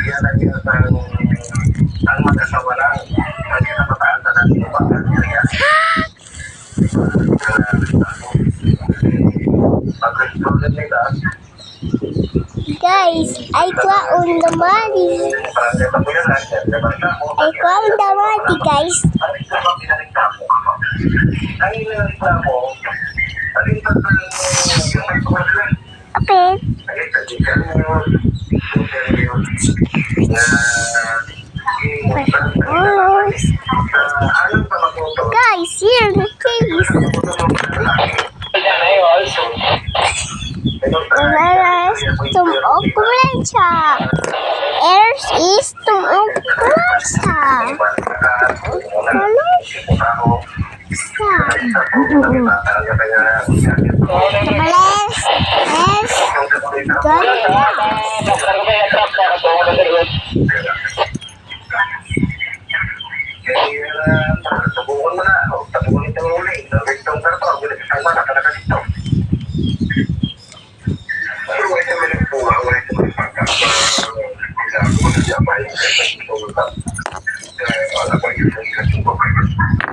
yan ang ang mag-asawa lang. Kaya napataan na natin yung pagkakaya. Pag-restore nila, Guys, ay kwaon damali. Ay kwaon damali, guys. Kapit. Guys, here the case. Eres tumukulensya. Eres is tumukulensya. Subukan mo na. Tabunin ito uli. Itong karto. Gulit sa mga nakadito. Pero ito may nagpuha. Wala ito may pagkakita. Wala ko na siya. Wala ko yung